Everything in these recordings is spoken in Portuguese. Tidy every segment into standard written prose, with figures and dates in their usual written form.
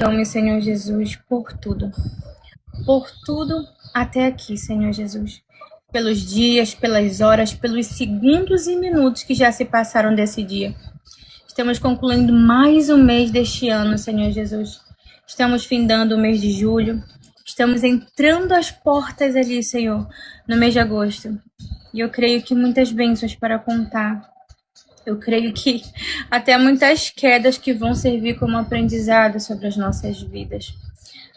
Tome, Senhor Jesus, por tudo até aqui, Senhor Jesus. Pelos dias, pelas horas, pelos segundos e minutos que já se passaram desse dia. Estamos concluindo mais um mês deste ano, Senhor Jesus. Estamos findando o mês de julho. Estamos entrando às portas ali, Senhor, no mês de agosto. E eu creio que muitas bênçãos para contar. Eu creio que até muitas quedas que vão servir como aprendizado sobre as nossas vidas.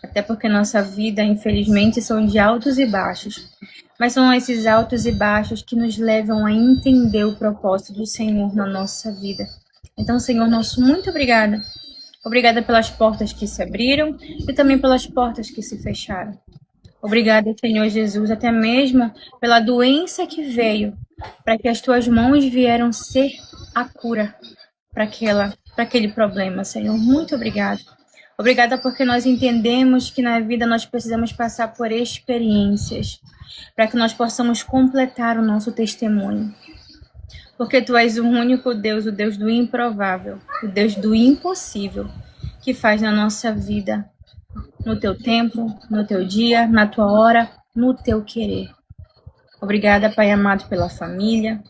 Até porque nossa vida, infelizmente, são de altos e baixos. Mas são esses altos e baixos que nos levam a entender o propósito do Senhor na nossa vida. Então, Senhor nosso, muito obrigada. Obrigada pelas portas que se abriram e também pelas portas que se fecharam. Obrigada, Senhor Jesus, até mesmo pela doença que veio, para que as tuas mãos vieram ser a cura para aquele problema, Senhor. Muito obrigada. Obrigada porque nós entendemos que na vida nós precisamos passar por experiências para que nós possamos completar o nosso testemunho. Porque tu és o único Deus, o Deus do improvável, o Deus do impossível, que faz na nossa vida, no teu tempo, no teu dia, na tua hora, no teu querer. Obrigada, Pai amado, pela família,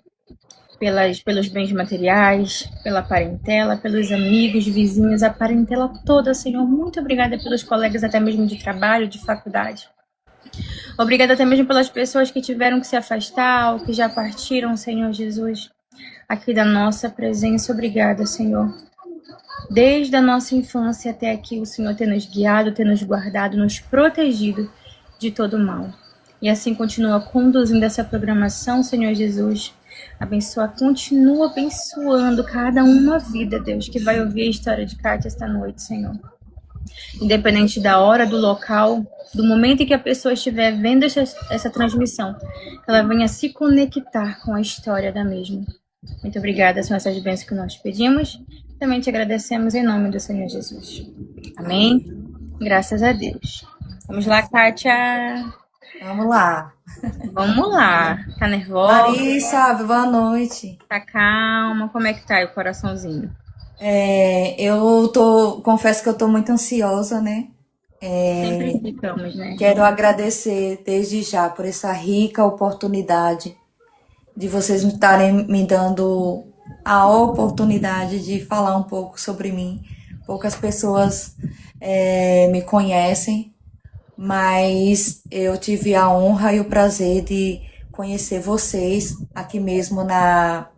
pelos bens materiais, pela parentela, pelos amigos, vizinhos, a parentela toda, Senhor. Muito obrigada pelos colegas até mesmo de trabalho, de faculdade. Obrigada até mesmo pelas pessoas que tiveram que se afastar ou que já partiram, Senhor Jesus, aqui da nossa presença. Obrigada, Senhor. Desde a nossa infância até aqui, o Senhor tem nos guiado, tem nos guardado, nos protegido de todo mal. E assim continua conduzindo essa programação, Senhor Jesus. Continua abençoando cada uma vida, Deus, que vai ouvir a história de Kátia esta noite, Senhor. Independente da hora, do local, do momento em que a pessoa estiver vendo essa transmissão, que ela venha se conectar com a história da mesma. Muito obrigada, são essas bênçãos que nós pedimos. Também te agradecemos em nome do Senhor Jesus. Amém? Graças a Deus. Vamos lá, Kátia. Vamos lá. Vamos lá. Tá nervosa? Larissa, boa noite. Tá calma? Como é que tá aí o coraçãozinho? Confesso que eu tô muito ansiosa, né? Sempre ficamos, né, Quero irmã? agradecer desde já por essa rica oportunidade de vocês me estarem me dando a oportunidade de falar um pouco sobre mim. Poucas pessoas me conhecem, mas eu tive a honra e o prazer de conhecer vocês aqui mesmo na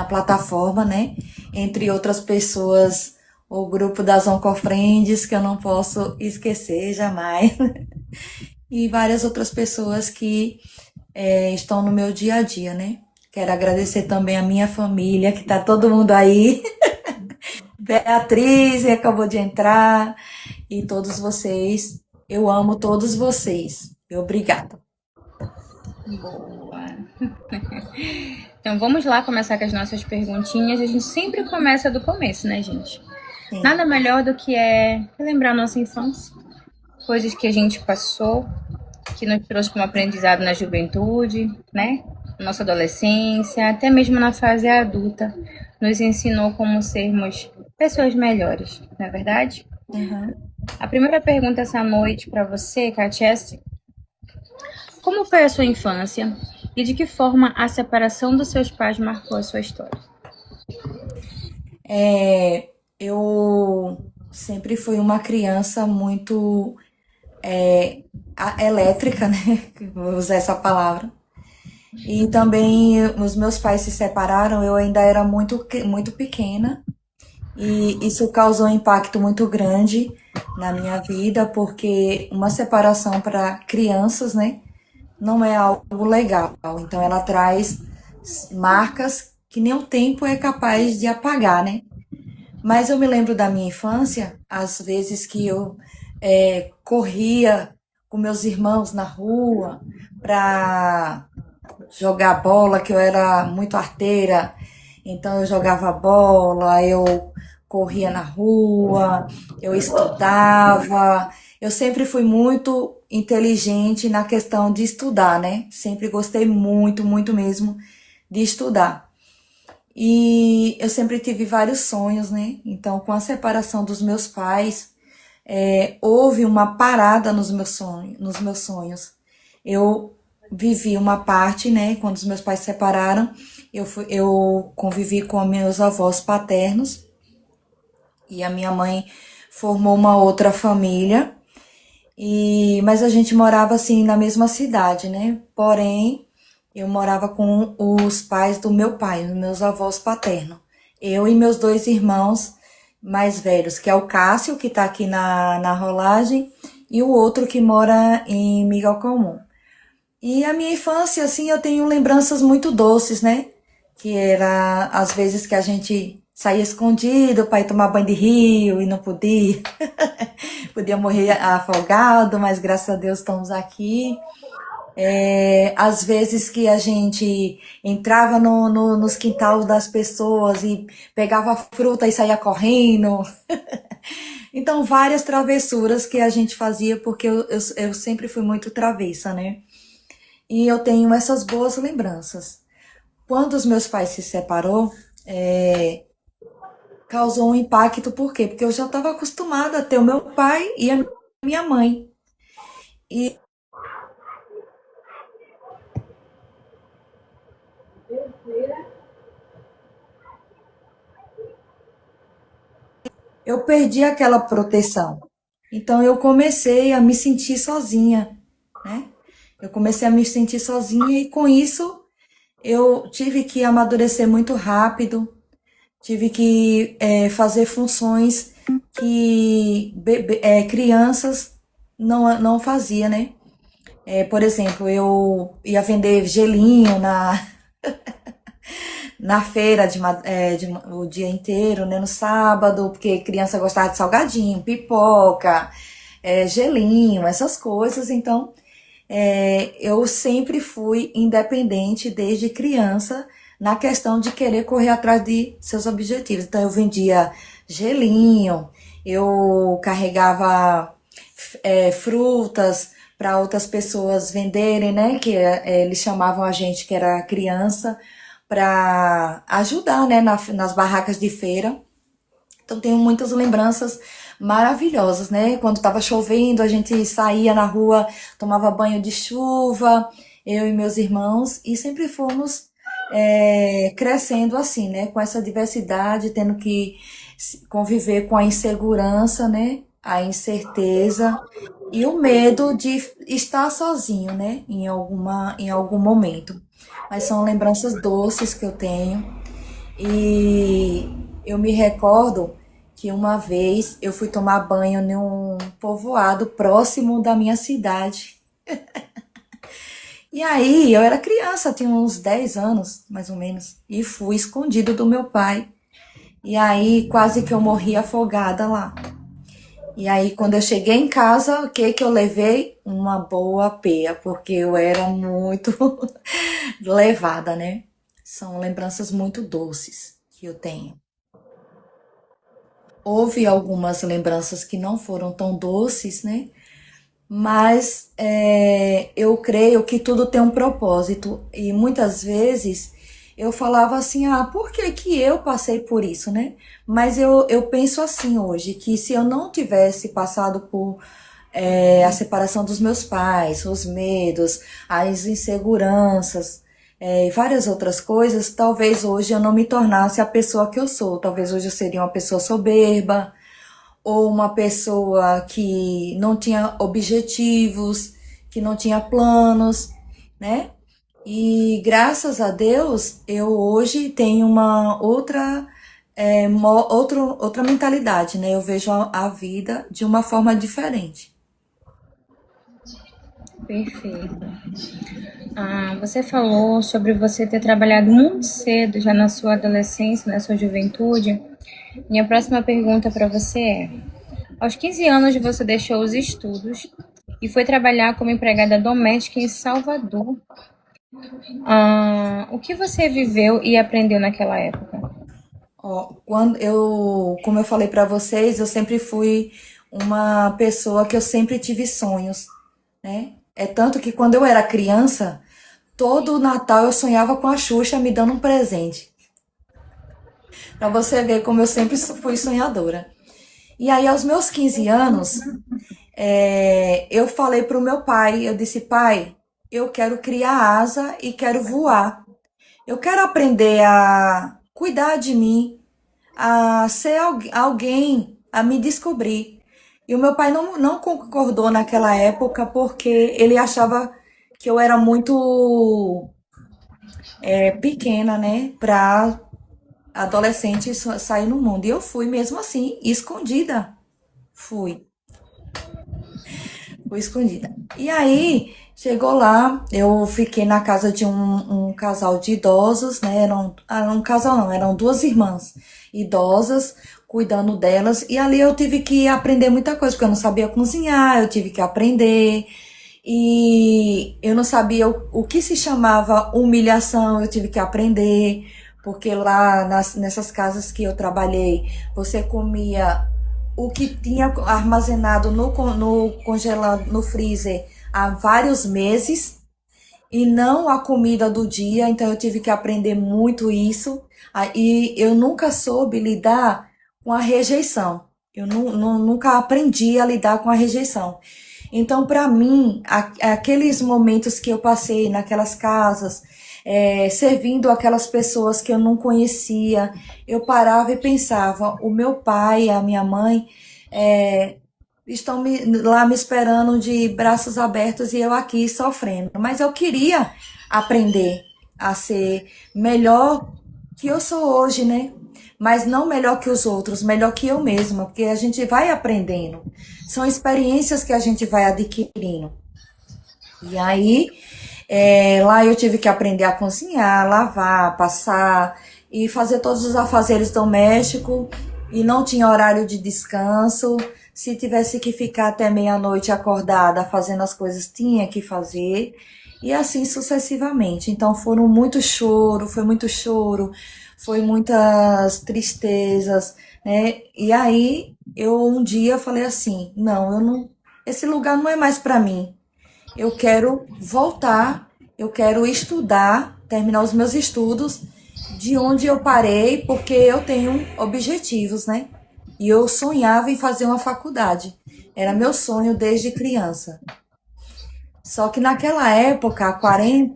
plataforma, né? Entre outras pessoas, o grupo das Oncofriends, que eu não posso esquecer jamais, e várias outras pessoas que estão no meu dia a dia, né? Quero agradecer também a minha família, que tá todo mundo aí. Beatriz acabou de entrar, e todos vocês. Eu amo todos vocês. Obrigada. Boa. Então vamos lá começar com as nossas perguntinhas. A gente sempre começa do começo, né, gente? Sim. Nada melhor do que relembrar nossa infância, coisas que a gente passou, que nos trouxe como aprendizado na juventude, né? Nossa adolescência, até mesmo na fase adulta, nos ensinou como sermos pessoas melhores, não é verdade? Uhum. A primeira pergunta essa noite para você, Katia, é assim: como foi a sua infância e de que forma a separação dos seus pais marcou a sua história? Eu sempre fui uma criança muito elétrica, né? Vou usar essa palavra. E também os meus pais se separaram, eu ainda era muito pequena. E isso causou um impacto muito grande na minha vida, porque uma separação para crianças, né, não é algo legal. Então ela traz marcas que nem o tempo é capaz de apagar, né? Mas eu me lembro da minha infância, às vezes que eu corria com meus irmãos na rua para jogar bola, que eu era muito arteira, então eu jogava bola, eu corria na rua, eu estudava. Eu sempre fui muito inteligente na questão de estudar, né? Sempre gostei muito, muito mesmo de estudar. E eu sempre tive vários sonhos, né? Então, com a separação dos meus pais, houve uma parada nos meus sonhos. Eu vivi uma parte, né, quando os meus pais se separaram, eu convivi com meus avós paternos e a minha mãe formou uma outra família. Mas a gente morava assim na mesma cidade, né? Porém, eu morava com os pais do meu pai, os meus avós paternos. Eu e meus dois irmãos mais velhos, que é o Cássio, que está aqui na rolagem, e o outro que mora em Miguel Comum. E a minha infância, assim, eu tenho lembranças muito doces, né? Que era às vezes que a gente saía escondido para ir tomar banho de rio e não podia. Podia morrer afogado, mas graças a Deus estamos aqui. Às vezes que a gente entrava nos quintais das pessoas e pegava fruta e saía correndo. Então, várias travessuras que a gente fazia, porque eu sempre fui muito travessa, né? E eu tenho essas boas lembranças. Quando os meus pais se separou, causou um impacto, por quê? Porque eu já estava acostumada a ter o meu pai e a minha mãe. E eu perdi aquela proteção. Então eu comecei a me sentir sozinha, né? Eu comecei a me sentir sozinha e com isso eu tive que amadurecer muito rápido, tive que fazer funções que crianças não fazia, né? Por exemplo, eu ia vender gelinho na feira o dia inteiro, né, no sábado, porque criança gostava de salgadinho, pipoca, gelinho, essas coisas. Então, eu sempre fui independente desde criança na questão de querer correr atrás de seus objetivos. Então, eu vendia gelinho, eu carregava frutas para outras pessoas venderem, né? Que eles chamavam a gente que era criança para ajudar, né? Nas barracas de feira. Então tenho muitas lembranças maravilhosas, né? Quando estava chovendo, a gente saía na rua, tomava banho de chuva, eu e meus irmãos, e sempre fomos crescendo assim, né? Com essa diversidade, tendo que conviver com a insegurança, né? A incerteza e o medo de estar sozinho, né? Em algum momento. Mas são lembranças doces que eu tenho. E eu me recordo que uma vez eu fui tomar banho num povoado próximo da minha cidade. E aí eu era criança, tinha uns 10 anos, mais ou menos, e fui escondido do meu pai. E aí quase que eu morri afogada lá. E aí, quando eu cheguei em casa, o que que eu levei? Uma boa peia, porque eu era muito levada, né? São lembranças muito doces que eu tenho. Houve algumas lembranças que não foram tão doces, né? Mas eu creio que tudo tem um propósito. E muitas vezes eu falava assim, ah, por que que eu passei por isso, né? Mas eu penso assim hoje, que se eu não tivesse passado por a separação dos meus pais, os medos, as inseguranças, e várias outras coisas, talvez hoje eu não me tornasse a pessoa que eu sou. Talvez hoje eu seria uma pessoa soberba, ou uma pessoa que não tinha objetivos, que não tinha planos, né? E graças a Deus, eu hoje tenho uma outra mentalidade, né? Eu vejo a vida de uma forma diferente. Perfeito. Você falou sobre você ter trabalhado muito cedo, já na sua adolescência, na sua juventude. Minha próxima pergunta para você é: aos 15 anos você deixou os estudos e foi trabalhar como empregada doméstica em Salvador. O que você viveu e aprendeu naquela época? Ó, como eu falei para vocês, eu sempre fui uma pessoa que eu sempre tive sonhos, né? É tanto que quando eu era criança, todo Natal eu sonhava com a Xuxa me dando um presente. Para você ver como eu sempre fui sonhadora. E aí, aos meus 15 anos, eu falei para o meu pai, eu disse, pai, eu quero criar asa e quero voar. Eu quero aprender a cuidar de mim, a ser alguém, a me descobrir. E o meu pai não concordou naquela época porque ele achava que eu era muito pequena, né, para adolescente sair no mundo. E eu fui mesmo assim, escondida. Fui. Fui escondida. E aí, chegou lá, eu fiquei na casa de um casal de idosos, né? Era um casal não, eram duas irmãs idosas, cuidando delas. E ali eu tive que aprender muita coisa, porque eu não sabia cozinhar, eu tive que aprender. E eu não sabia o que se chamava humilhação, eu tive que aprender. Porque lá nessas casas que eu trabalhei, você comia o que tinha armazenado no congelado, no freezer há vários meses e não a comida do dia, então eu tive que aprender muito isso. E eu nunca soube lidar com a rejeição. Eu nunca aprendi a lidar com a rejeição. Então, para mim, aqueles momentos que eu passei naquelas casas, servindo aquelas pessoas que eu não conhecia, eu parava e pensava: o meu pai, a minha mãe, é, estão lá me esperando de braços abertos e eu aqui sofrendo. Mas eu queria aprender a ser melhor que eu sou hoje, né? Mas não melhor que os outros, melhor que eu mesma, porque a gente vai aprendendo. São experiências que a gente vai adquirindo. E aí, lá eu tive que aprender a cozinhar, lavar, passar e fazer todos os afazeres domésticos. E não tinha horário de descanso. Se tivesse que ficar até meia-noite acordada fazendo as coisas, tinha que fazer. E assim sucessivamente. Então foi muito choro, foi muitas tristezas, né? E aí eu um dia falei assim, não, eu não, esse lugar não é mais para mim. Eu quero voltar, eu quero estudar, terminar os meus estudos de onde eu parei, porque eu tenho objetivos, né? E eu sonhava em fazer uma faculdade. Era meu sonho desde criança. Só que naquela época,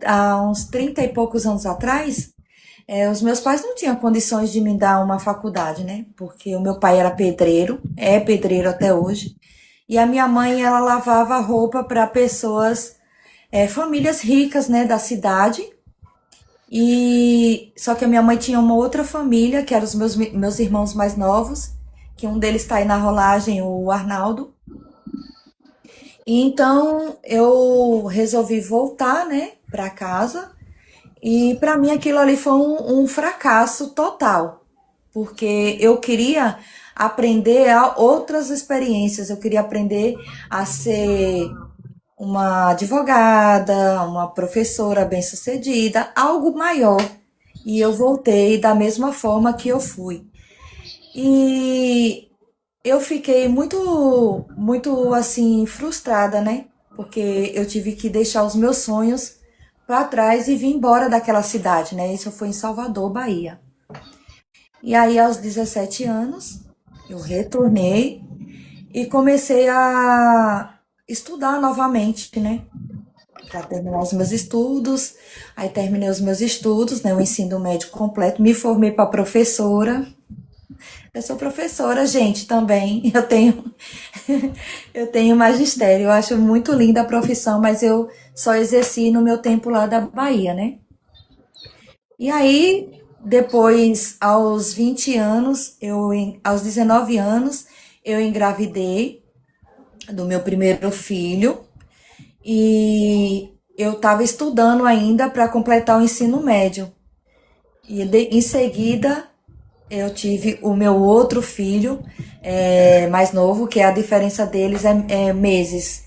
há uns 30 e poucos anos atrás, os meus pais não tinham condições de me dar uma faculdade, né? Porque o meu pai era pedreiro, é pedreiro até hoje, e a minha mãe, ela lavava roupa para pessoas, famílias ricas, né, da cidade. E só que a minha mãe tinha uma outra família, que eram os meus irmãos mais novos, que um deles está aí na rolagem, o Arnaldo. E então eu resolvi voltar, né, para casa. E para mim aquilo ali foi um fracasso total, porque eu queria aprender outras experiências, eu queria aprender a ser uma advogada, uma professora bem-sucedida, algo maior. E eu voltei da mesma forma que eu fui. E eu fiquei muito assim frustrada, né? Porque eu tive que deixar os meus sonhos para trás e vir embora daquela cidade, né? Isso foi em Salvador, Bahia. E aí aos 17 anos, eu retornei e comecei a estudar novamente, né? Para terminar os meus estudos. Aí terminei os meus estudos, né? O ensino médio completo, me formei para professora. Eu sou professora, gente, também. Eu tenho magistério. Eu acho muito linda a profissão, mas eu só exerci no meu tempo lá da Bahia, né? E aí, depois, aos 20 anos, aos 19 anos, eu engravidei do meu primeiro filho e eu estava estudando ainda para completar o ensino médio. E em seguida eu tive o meu outro filho, mais novo, que a diferença deles é meses.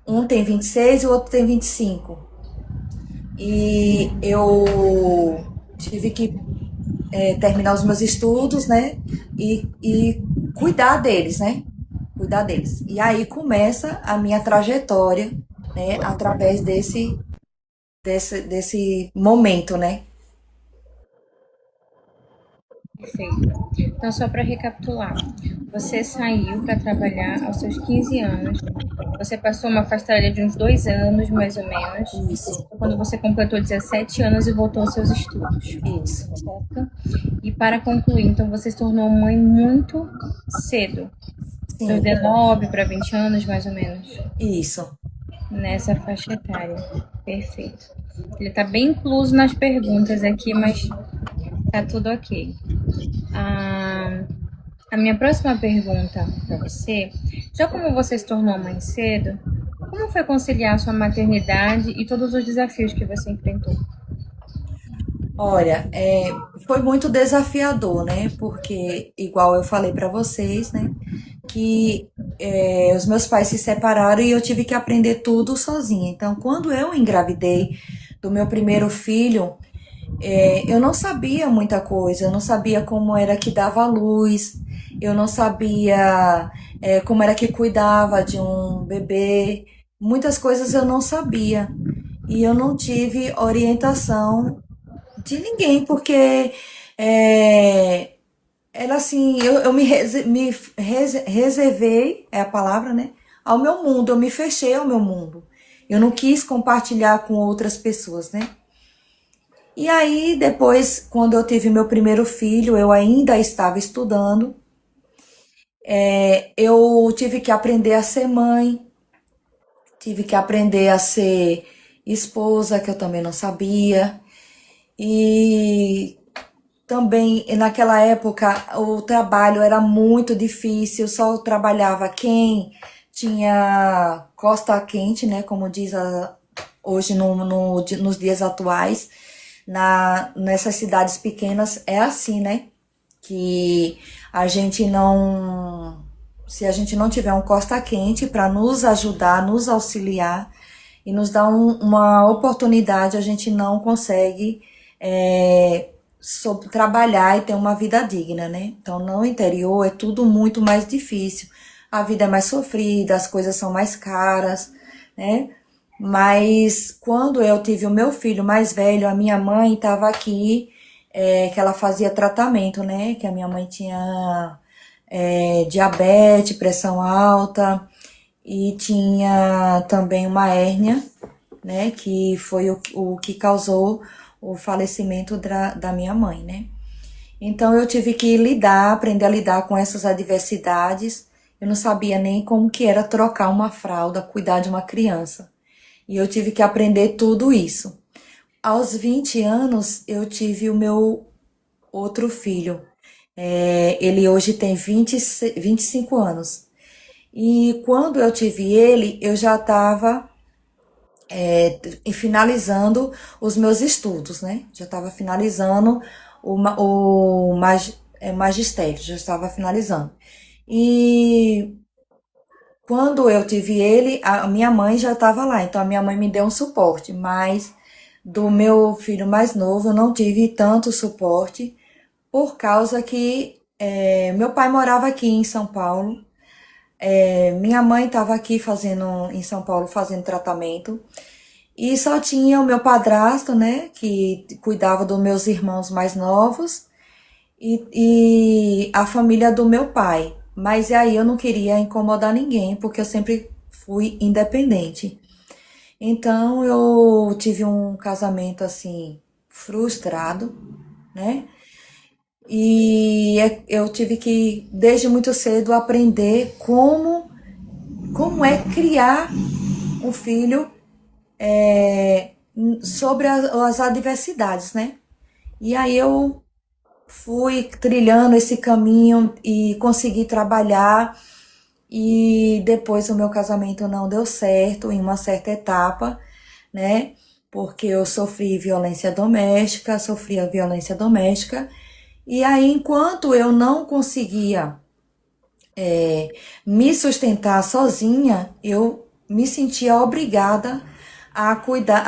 Um tem 26 e o outro tem 25. E eu tive que terminar os meus estudos, né? E cuidar deles, né? Cuidar deles. E aí começa a minha trajetória, né? Através desse momento, né? Perfeito. Então, só para recapitular, você saiu para trabalhar aos seus 15 anos, você passou uma faixa etária de uns 2 anos, mais ou menos, Isso, quando você completou 17 anos e voltou aos seus estudos, isso. certo? E para concluir, então você se tornou mãe muito cedo, dos Sim, 19 para 20 anos, mais ou menos, isso. nessa faixa etária. Perfeito. Ele está bem incluso nas perguntas aqui, mas tá tudo ok. A, a minha próxima pergunta para você, já como você se tornou mãe cedo, como foi conciliar sua maternidade e todos os desafios que você enfrentou? Olha, foi muito desafiador, né? Porque, igual eu falei para vocês, né? Que os meus pais se separaram e eu tive que aprender tudo sozinha. Então, quando eu engravidei do meu primeiro filho, eu não sabia muita coisa, eu não sabia como era que dava luz, eu não sabia, como era que cuidava de um bebê, muitas coisas eu não sabia. E eu não tive orientação de ninguém, porque é, era assim, eu reservei, é a palavra, né? Ao meu mundo, eu me fechei ao meu mundo. Eu não quis compartilhar com outras pessoas, né? E aí, depois, quando eu tive meu primeiro filho, eu ainda estava estudando. Eu tive que aprender a ser mãe, tive que aprender a ser esposa, que eu também não sabia. E também, naquela época, o trabalho era muito difícil, só trabalhava quem tinha costa quente, né? Como diz hoje nos dias atuais. Nessas cidades pequenas é assim, né? Que a gente não. Se a gente não tiver um costa quente para nos ajudar, nos auxiliar e nos dar uma oportunidade, a gente não consegue trabalhar e ter uma vida digna, né? Então, no interior é tudo muito mais difícil. A vida é mais sofrida, as coisas são mais caras, né? Mas quando eu tive o meu filho mais velho, a minha mãe estava aqui, que ela fazia tratamento, né? Que a minha mãe tinha diabetes, pressão alta e tinha também uma hérnia, né? Que foi o que causou o falecimento da minha mãe, né? Então eu tive que aprender a lidar com essas adversidades. Eu não sabia nem como que era trocar uma fralda, cuidar de uma criança. E eu tive que aprender tudo isso. Aos 20 anos, eu tive o meu outro filho. Ele hoje tem 25 anos. E quando eu tive ele, eu já estava finalizando os meus estudos, né? Já estava finalizando o magistério, já estava finalizando. E quando eu tive ele, a minha mãe já estava lá, então a minha mãe me deu um suporte, mas do meu filho mais novo eu não tive tanto suporte por causa que meu pai morava aqui em São Paulo, minha mãe estava aqui em São Paulo fazendo tratamento e só tinha o meu padrasto, né, que cuidava dos meus irmãos mais novos e a família do meu pai. Mas aí eu não queria incomodar ninguém, porque eu sempre fui independente. Então eu tive um casamento assim frustrado, né? E eu tive que desde muito cedo aprender como é criar um filho sobre as adversidades, né? E aí eu fui trilhando esse caminho e consegui trabalhar. E depois o meu casamento não deu certo em uma certa etapa, né? Porque eu sofria violência doméstica. E aí, enquanto eu não conseguia me sustentar sozinha, eu me sentia obrigada a cuidar,